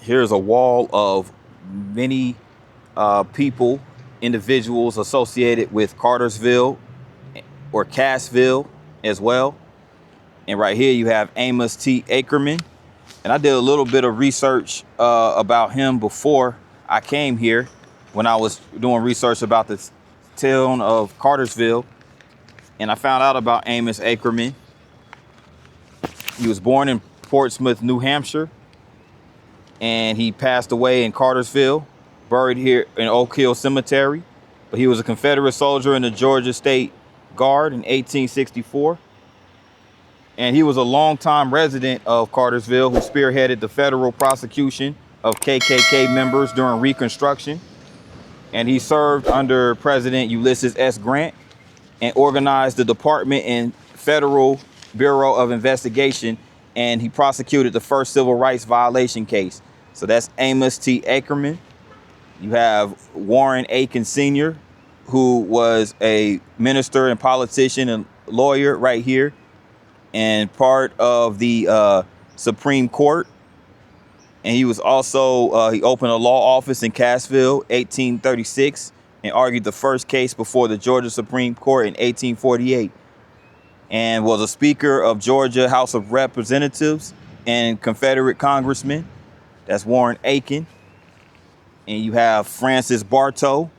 Here's a wall of many people, individuals associated with Cartersville or Cassville as well. And right here you have Amos T. Ackerman. And I did a little bit of research about him before I came here when I was doing research about the town of Cartersville. And I found out about Amos Ackerman. He was born in Portsmouth, New Hampshire, and he passed away in Cartersville, buried here in Oak Hill Cemetery. But he was a Confederate soldier in the Georgia State Guard in 1864. And he was a longtime resident of Cartersville who spearheaded the federal prosecution of KKK members during Reconstruction. And he served under President Ulysses S. Grant and organized the department and Federal Bureau of Investigation, and he prosecuted the first civil rights violation case. So that's Amos T. Ackerman. You have Warren Aiken Sr., who was a minister and politician and lawyer right here, and part of the Supreme Court. And he was also, he opened a law office in Cassville, 1836, and argued the first case before the Georgia Supreme Court in 1848, and was a Speaker of Georgia House of Representatives and Confederate Congressman. That's Warren Aiken. And you have Francis Bartow,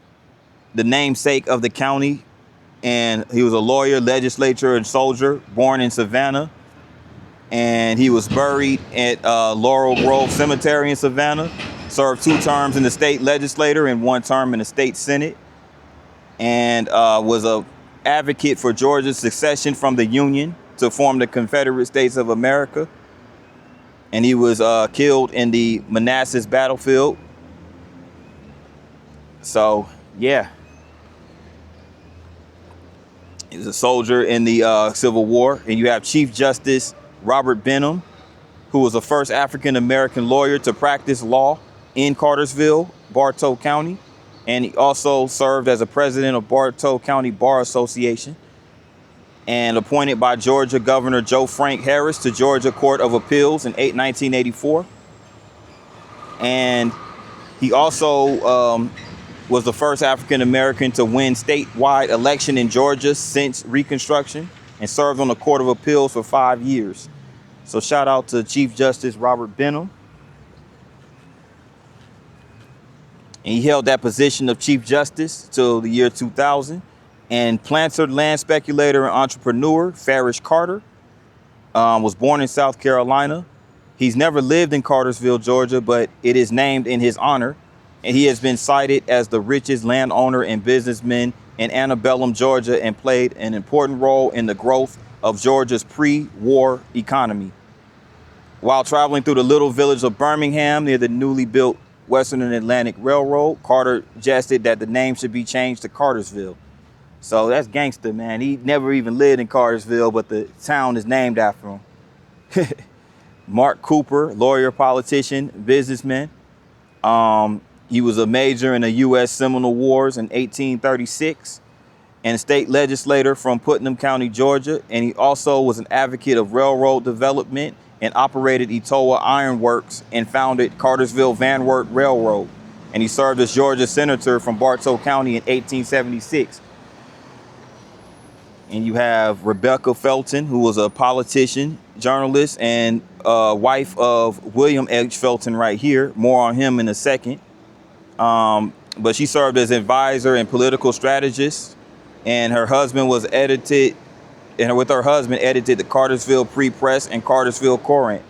the namesake of the county, and he was a lawyer, legislator, and soldier, born in Savannah. And he was buried at Laurel Grove Cemetery in Savannah. Served 2 terms in the state legislature and 1 term in the state senate, and was a advocate for Georgia's secession from the Union to form the Confederate States of America. And he was killed in the Manassas battlefield. So, yeah. He was a soldier in the Civil War. And you have Chief Justice Robert Benham, who was the first African-American lawyer to practice law in Cartersville, Bartow County. And he also served as a president of Bartow County Bar Association, and appointed by Georgia Governor Joe Frank Harris to Georgia Court of Appeals in 1984. And he also was the first African-American to win statewide election in Georgia since Reconstruction, and served on the Court of Appeals for 5 years. So shout out to Chief Justice Robert Benham. And he held that position of Chief Justice till the year 2000. And planter, land speculator, and entrepreneur Farish Carter was born in South Carolina. He's never lived in Cartersville, Georgia, but it is named in his honor. And he has been cited as the richest landowner and businessman in antebellum Georgia, and played an important role in the growth of Georgia's pre-war economy. While traveling through the little village of Birmingham near the newly built Western and Atlantic Railroad, Carter suggested that the name should be changed to Cartersville. So that's gangster, man. He never even lived in Cartersville, but the town is named after him. Mark Cooper, lawyer, politician, businessman. He was a major in the U.S. Seminole Wars in 1836, and state legislator from Putnam County, Georgia. And he also was an advocate of railroad development and operated Etowah Iron Works and founded Cartersville Van Wert Railroad. And he served as Georgia senator from Bartow County in 1876. And you have Rebecca Felton, who was a politician, journalist, and wife of William H. Felton right here. More on him in a second. But she served as advisor and political strategist. And her husband was edited the Cartersville Free Press and Cartersville Courant,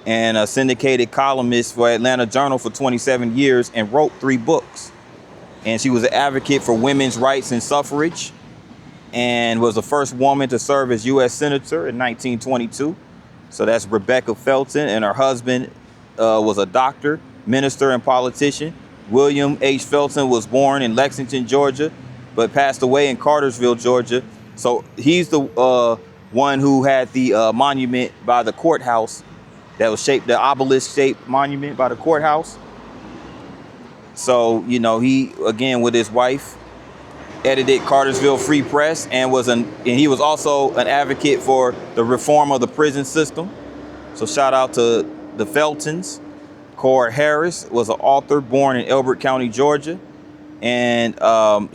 and a syndicated columnist for Atlanta Journal for 27 years, and wrote 3 books. And she was an advocate for women's rights and suffrage, and was the first woman to serve as U.S. Senator in 1922. So that's Rebecca Felton. And her husband was a doctor, minister, and politician. William H. Felton was born in Lexington, Georgia, but passed away in Cartersville, Georgia. So he's the one who had the monument by the courthouse that was shaped, the obelisk-shaped monument by the courthouse. So, you know, he, again, with his wife, edited Cartersville Free Press, and he was also an advocate for the reform of the prison system. So shout out to the Feltons. Cora Harris was an author born in Elbert County, Georgia. And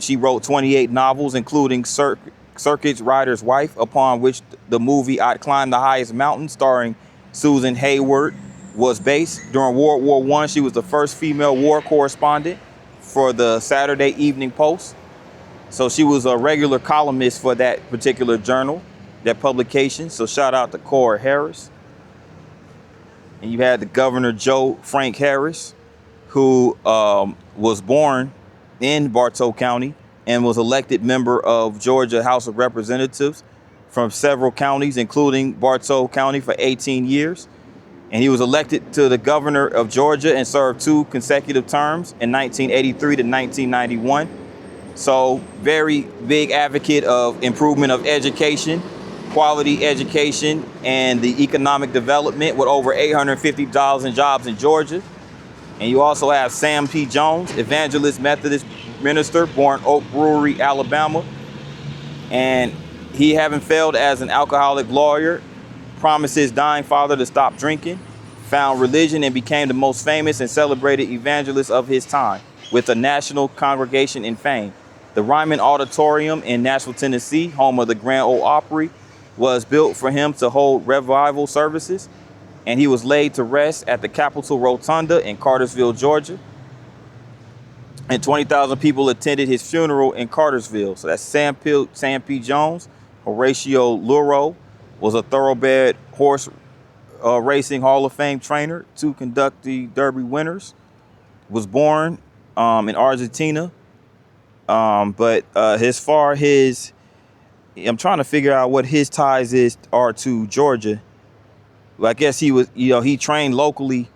she wrote 28 novels, including Circuit Rider's Wife, upon which the movie I'd Climb the Highest Mountain, starring Susan Hayward, was based. During World War I, she was the first female war correspondent for the Saturday Evening Post. So she was a regular columnist for that particular journal, that publication. So shout out to Cora Harris. And you had the Governor Joe Frank Harris, who was born in Bartow County and was elected member of Georgia House of Representatives from several counties, including Bartow County, for 18 years. And he was elected to the governor of Georgia and served 2 consecutive terms in 1983 to 1991. So very big advocate of improvement of education, quality education, and the economic development, with over 850,000 jobs in Georgia. And you also have Sam P. Jones, evangelist Methodist minister, born Oak Brewery, Alabama. And he, having failed as an alcoholic lawyer, promised his dying father to stop drinking, found religion, and became the most famous and celebrated evangelist of his time, with a national congregation in fame. The Ryman Auditorium in Nashville, Tennessee, home of the Grand Ole Opry, was built for him to hold revival services, and he was laid to rest at the Capitol Rotunda in Cartersville, Georgia. And 20,000 people attended his funeral in Cartersville. So that's Sam P. Jones. Horatio Luro was a thoroughbred horse racing Hall of Fame trainer, 2 Kentucky Derby winners. Was born in Argentina. But I'm trying to figure out what his ties are to Georgia. Well, I guess he was, he trained locally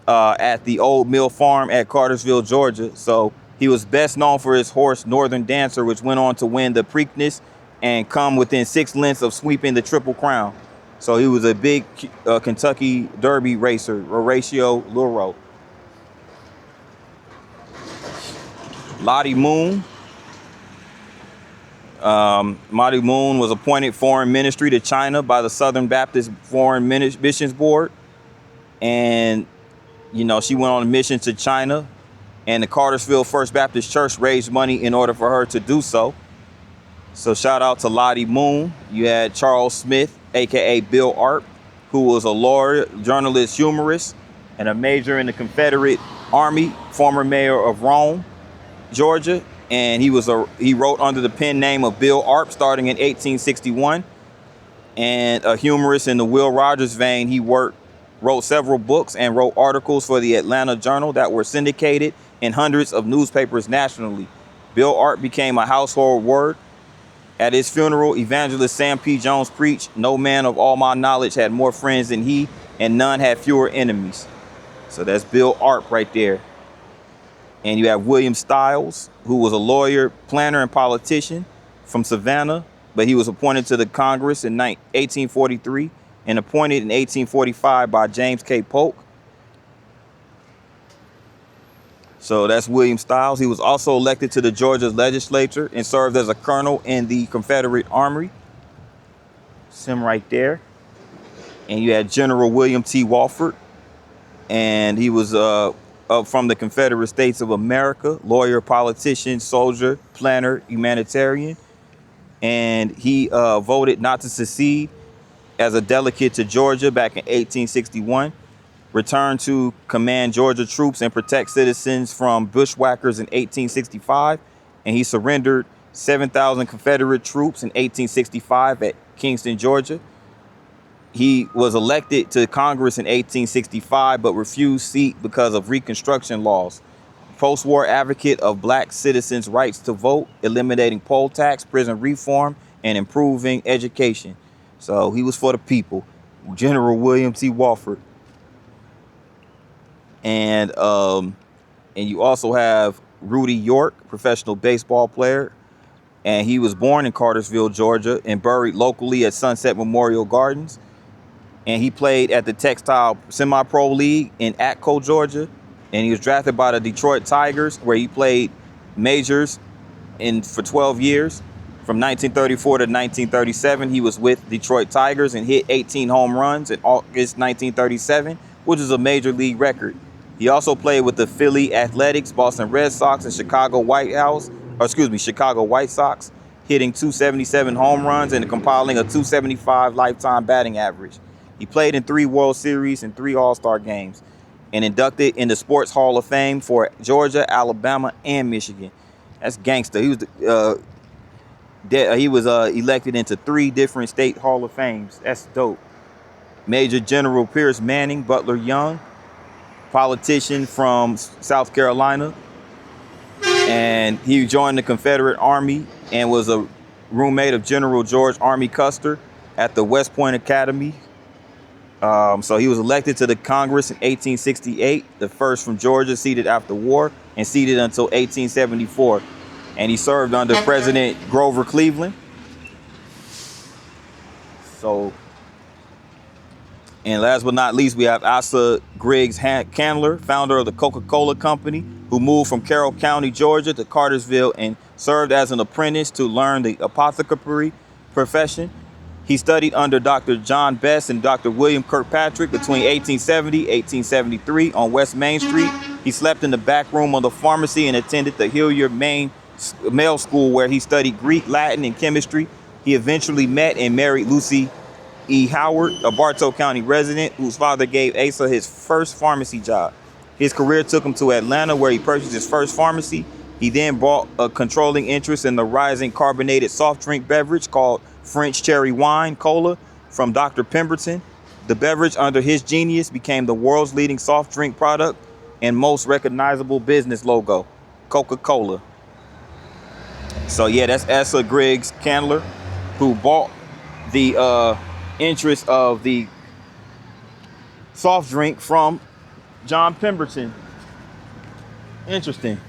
at the Old Mill Farm at Cartersville, Georgia. So he was best known for his horse, Northern Dancer, which went on to win the Preakness and come within 6 lengths of sweeping the Triple Crown. So he was a big Kentucky Derby racer, Horatio Luro. Lottie Moon. Lottie Moon was appointed foreign ministry to China by the Southern Baptist Foreign Missions Board. And, she went on a mission to China, and the Cartersville First Baptist Church raised money in order for her to do so. So shout out to Lottie Moon. You had Charles Smith, aka Bill Arp, who was a lawyer, journalist, humorist, and a major in the Confederate Army, former mayor of Rome, Georgia. And he wrote under the pen name of Bill Arp starting in 1861. And a humorist in the Will Rogers vein, he wrote several books and wrote articles for the Atlanta Journal that were syndicated in hundreds of newspapers nationally. Bill Arp became a household word. At his funeral, evangelist Sam P. Jones preached, "No man of all my knowledge had more friends than he, and none had fewer enemies." So that's Bill Arp right there. And you have William Stiles, who was a lawyer, planner, and politician from Savannah, but he was appointed to the Congress in 1843 and appointed in 1845 by James K. Polk. So that's William Stiles. He was also elected to the Georgia legislature and served as a colonel in the Confederate Army. It's him right there. And you had General William T. Walford, and he was from the Confederate States of America, lawyer, politician, soldier, planner, humanitarian. And he voted not to secede as a delegate to Georgia back in 1861, returned to command Georgia troops and protect citizens from bushwhackers in 1865. And he surrendered 7,000 Confederate troops in 1865 at Kingston, Georgia. He was elected to Congress in 1865, but refused seat because of Reconstruction laws. Post-war advocate of black citizens' rights to vote, eliminating poll tax, prison reform, and improving education. So he was for the people. General William T. Walford. And you also have Rudy York, professional baseball player. And he was born in Cartersville, Georgia, and buried locally at Sunset Memorial Gardens. And he played at the Textile Semi-Pro League in Atco, Georgia. And he was drafted by the Detroit Tigers, where he played majors for 12 years. From 1934 to 1937, he was with Detroit Tigers and hit 18 home runs in August 1937, which is a major league record. He also played with the Philly Athletics, Boston Red Sox, and Chicago White Sox, hitting 277 home runs and compiling a 275 lifetime batting average. He played in 3 World Series and 3 All-Star games, and inducted in the Sports Hall of Fame for Georgia, Alabama, and Michigan. That's gangster. He was elected into 3 different state Hall of Fames. That's dope. Major General Pierce Manning Butler Young, politician from South Carolina, and he joined the Confederate Army and was a roommate of General George Army Custer at the West Point Academy. So he was elected to the Congress in 1868, the first from Georgia, seated after war, and seated until 1874. And he served under President Grover Cleveland. So, and last but not least, we have Asa Griggs Candler, founder of the Coca-Cola Company, who moved from Carroll County, Georgia to Cartersville and served as an apprentice to learn the apothecary profession. He studied under Dr. John Best and Dr. William Kirkpatrick between 1870 and 1873 on West Main Street. He slept in the back room of the pharmacy and attended the Hilliard Male School, where he studied Greek, Latin, and chemistry. He eventually met and married Lucy E. Howard, a Bartow County resident whose father gave Asa his first pharmacy job. His career took him to Atlanta, where he purchased his first pharmacy. He then bought a controlling interest in the rising carbonated soft drink beverage called French Cherry Wine Cola from Dr. Pemberton. The beverage, under his genius, became the world's leading soft drink product and most recognizable business logo, Coca-Cola. So yeah, that's Asa Griggs Candler, who bought the interest of the soft drink from John Pemberton. Interesting.